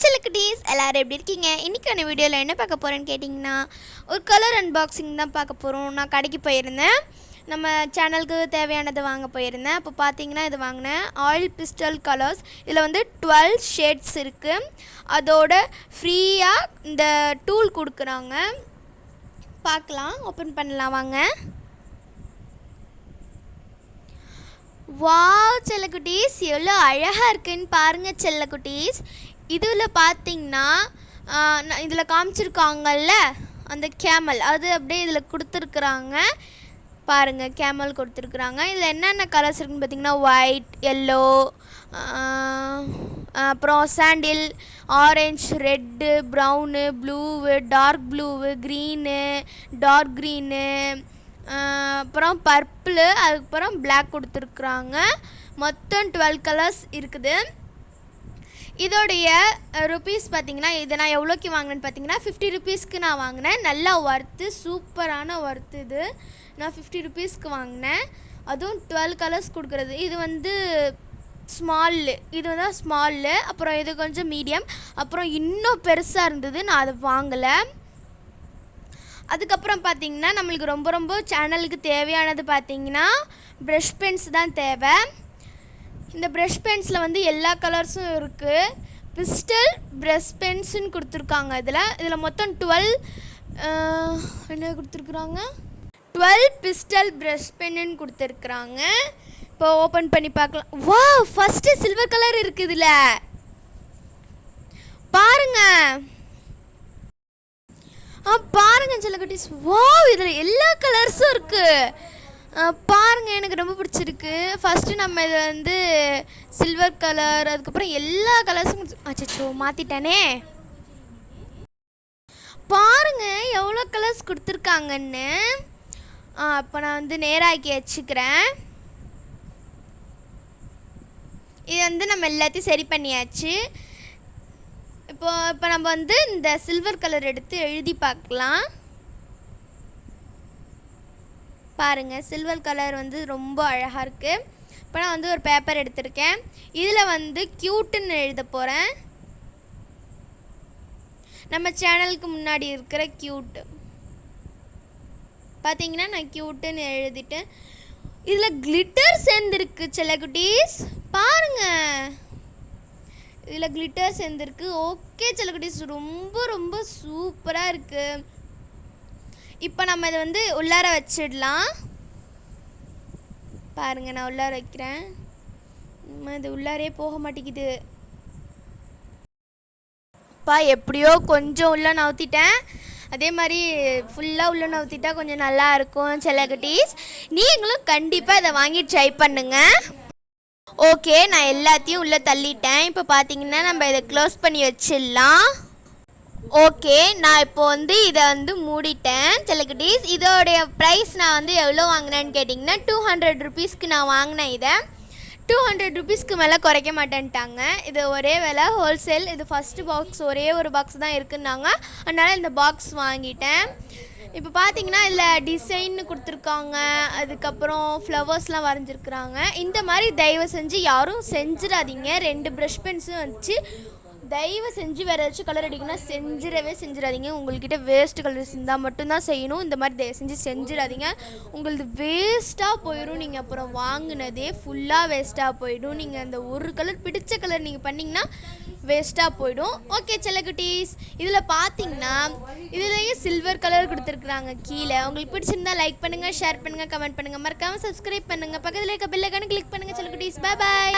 சிலக்குட்டீஸ் எல்லாரும் எப்படி இருக்கீங்க? இன்றைக்கான வீடியோவில் என்ன பார்க்க போகிறேன்னு கேட்டிங்கன்னா, ஒரு கலர் அன்பாக்சிங் தான் பார்க்க போகிறோம். நான் கடைக்கு போயிருந்தேன், நம்ம சேனலுக்கு தேவையானதை வாங்க போயிருந்தேன். அப்போ பார்த்தீங்கன்னா இது வாங்கினேன், ஆயில் பிஸ்டல் கலர்ஸ். இதில் வந்து 12 ஷேட்ஸ் இருக்குது. அதோட ஃப்ரீயாக இந்த டூல் கொடுக்குறாங்க. பார்க்கலாம், ஓப்பன் பண்ணலாம் வாங்க. வாவ் செல்லக்குட்டீஸ், எவ்வளோ அழகாக இருக்குன்னு பாருங்கள் செல்லக்குட்டீஸ். இதில் பார்த்தீங்கன்னா இதில் காமிச்சிருக்காங்கல்ல அந்த கேமல், அது அப்படியே இதில் கொடுத்துருக்குறாங்க பாருங்கள். கேமல் கொடுத்துருக்குறாங்க. இதில் என்னென்ன கலர்ஸ் இருக்குதுன்னு பார்த்தீங்கன்னா ஒயிட், எல்லோ, அப்புறம் sandal, orange, red, brown, blue, dark blue, green, dark green, அப்புறம் பர்பிளு, அதுக்கப்புறம் பிளாக் கொடுத்துருக்குறாங்க. மொத்தம் 12 கலர்ஸ் இருக்குது. இதோடைய ருபீஸ் பார்த்திங்கன்னா, இதை நான் எவ்வளோக்கு வாங்கினேன்னு பார்த்தீங்கன்னா 50 ருபீஸ்க்கு நான் வாங்கினேன். நல்லா ஒர்த்து, சூப்பரான ஒர்த்து. இது நான் 50 ருபீஸ்க்கு வாங்கினேன். அதுவும் 12 கலர்ஸ் கொடுக்குறது. இது வந்து ஸ்மால்லு, இது வந்து ஸ்மால்லு, அப்புறம் இது கொஞ்சம் மீடியம், அப்புறம் இன்னும் பெருசாக இருந்தது, நான் அதை வாங்கலை. அதுக்கப்புறம் பார்த்திங்கன்னா நம்மளுக்கு ரொம்ப ரொம்ப சேனலுக்கு தேவையானது பார்த்திங்கன்னா ப்ரஷ் பென்ஸ் தான் தேவை. இந்த ப்ரஷ் பென்ஸில் வந்து எல்லா கலர்ஸும் இருக்குது. பிஸ்டல் ப்ரஷ் பென்ஸுன்னு கொடுத்துருக்காங்க. இதில் மொத்தம் 12 என்ன கொடுத்துருக்குறாங்க, 12 பிஸ்டல் ப்ரஷ் பென்னு கொடுத்துருக்குறாங்க. இப்போ ஓப்பன் பண்ணி பார்க்கலாம். வா, ஃபஸ்ட்டு சில்வர் கலர் இருக்குது. இதில் பாருங்கள் பாருங்கள் செல்லக்குட்டீஸ். வா, இதில் எல்லா கலர்ஸும் இருக்குது பாருங்கள். எனக்கு ரொம்ப பிடிச்சிருக்கு. ஃபஸ்ட்டு நம்ம இதை வந்து சில்வர் கலர், அதுக்கப்புறம் எல்லா கலர்ஸும் அச்சோ மாற்றிட்டேனே. பாருங்கள் எவ்வளோ கலர்ஸ் கொடுத்துருக்காங்கன்னு. இப்போ நான் வந்து நேராக்கி வச்சுக்கிறேன். இது வந்து நம்ம எல்லாத்தையும் சரி பண்ணியாச்சு. இப்போ நம்ம வந்து இந்த சில்வர் கலர் எடுத்து எழுதி பார்க்கலாம். பாருங்கள், சில்வர் கலர் வந்து ரொம்ப அழகாக இருக்குது. இப்போ நான் வந்து ஒரு பேப்பர் எடுத்திருக்கேன். இதில் வந்து க்யூட்டுன்னு எழுத போகிறேன். நம்ம சேனலுக்கு முன்னாடி இருக்கிற க்யூட்டு பார்த்தீங்கன்னா நான் க்யூட்டுன்னு எழுதிட்டேன். இதில் கிளிட்டர் சேர்ந்துருக்கு செல்லக்குட்டீஸ். பாருங்கள், இதில் கிளிட்டர் சேர்ந்துருக்கு. ஓகே செல்லக்குட்டீஸ், ரொம்ப ரொம்ப சூப்பராக இருக்குது. இப்போ நம்ம இதை வந்து உள்ளார வச்சிடலாம். பாருங்கள், நான் உள்ளார வைக்கிறேன். இது உள்ளாரே போக மாட்டேங்குது. எப்படியோ கொஞ்சம் உள்ளே நவுத்திட்டேன். அதே மாதிரி ஃபுல்லாக உள்ளே நவுத்திட்டா கொஞ்சம் நல்லா இருக்கும் செல்லக்குட்டீஸ். நீங்களும் கண்டிப்பாக இதை வாங்கி ட்ரை பண்ணுங்கள். ஓகே, நான் எல்லாத்தையும் உள்ளே தள்ளிட்டேன். இப்போ பார்த்தீங்கன்னா நம்ம இதை க்ளோஸ் பண்ணி வச்சிடலாம். ஓகே, நான் இப்போ வந்து இதை வந்து மூடிட்டேன் செல்லக்குட்டீஸ். இதோடைய ப்ரைஸ் நான் வந்து எவ்வளோ வாங்கினேன்னு கேட்டிங்கன்னா 200 ருபீஸ்க்கு நான் வாங்கினேன். இதை 200 ருபீஸ்க்கு மேலே குறைக்க மாட்டேன்ட்டாங்க. இது ஒரே விலை, ஹோல்சேல். இது ஃபஸ்ட்டு பாக்ஸ், ஒரே ஒரு பாக்ஸ் தான் இருக்குன்னாங்க. அதனால் இந்த பாக்ஸ் வாங்கிட்டேன். இப்போ பார்த்தீங்கன்னா இதில் டிசைன்னு கொடுத்துருக்காங்க, அதுக்கப்புறம் ஃப்ளவர்ஸ்லாம் வரைஞ்சிருக்குறாங்க. இந்த மாதிரி தயவு செஞ்சு யாரும் செஞ்சிடாதீங்க. 2 ப்ரஷ் பென்ஸும் வச்சு தயவு செஞ்சு வேறு ஏதாச்சும் கலர் அடிக்கணும்னா செஞ்சிடாதீங்க. உங்கள்கிட்ட வேஸ்ட்டு கலர்ஸ் இருந்தால் மட்டும்தான் செய்யணும். இந்த மாதிரி தயவு செஞ்சு செஞ்சிடாதீங்க. உங்களது வேஸ்ட்டாக போயிடும். நீங்கள் அப்புறம் வாங்கினதே ஃபுல்லாக வேஸ்ட்டாக போயிடும். நீங்கள் அந்த ஒரு கலர் பிடிச்ச கலர் நீங்கள் பண்ணிங்கன்னா வேஸ்ட்டாக போயிடும். ஓகே செல்லக்குட்டீஸ், இதில் பார்த்தீங்கன்னா இதுலேயே சில்வர் கலர் கொடுத்துருக்குறாங்க கீழே. உங்களுக்கு பிடிச்சிருந்தா லைக் பண்ணுங்கள், ஷேர் பண்ணுங்கள், கமெண்ட் பண்ணுங்கள், மறக்காமல் சப்ஸ்கிரைப் பண்ணுங்கள். பக்கத்தில் இருக்க பெல் ஐகானை கிளிக் பண்ணுங்கள் செல்லக்குட்டீஸ். Bye bye.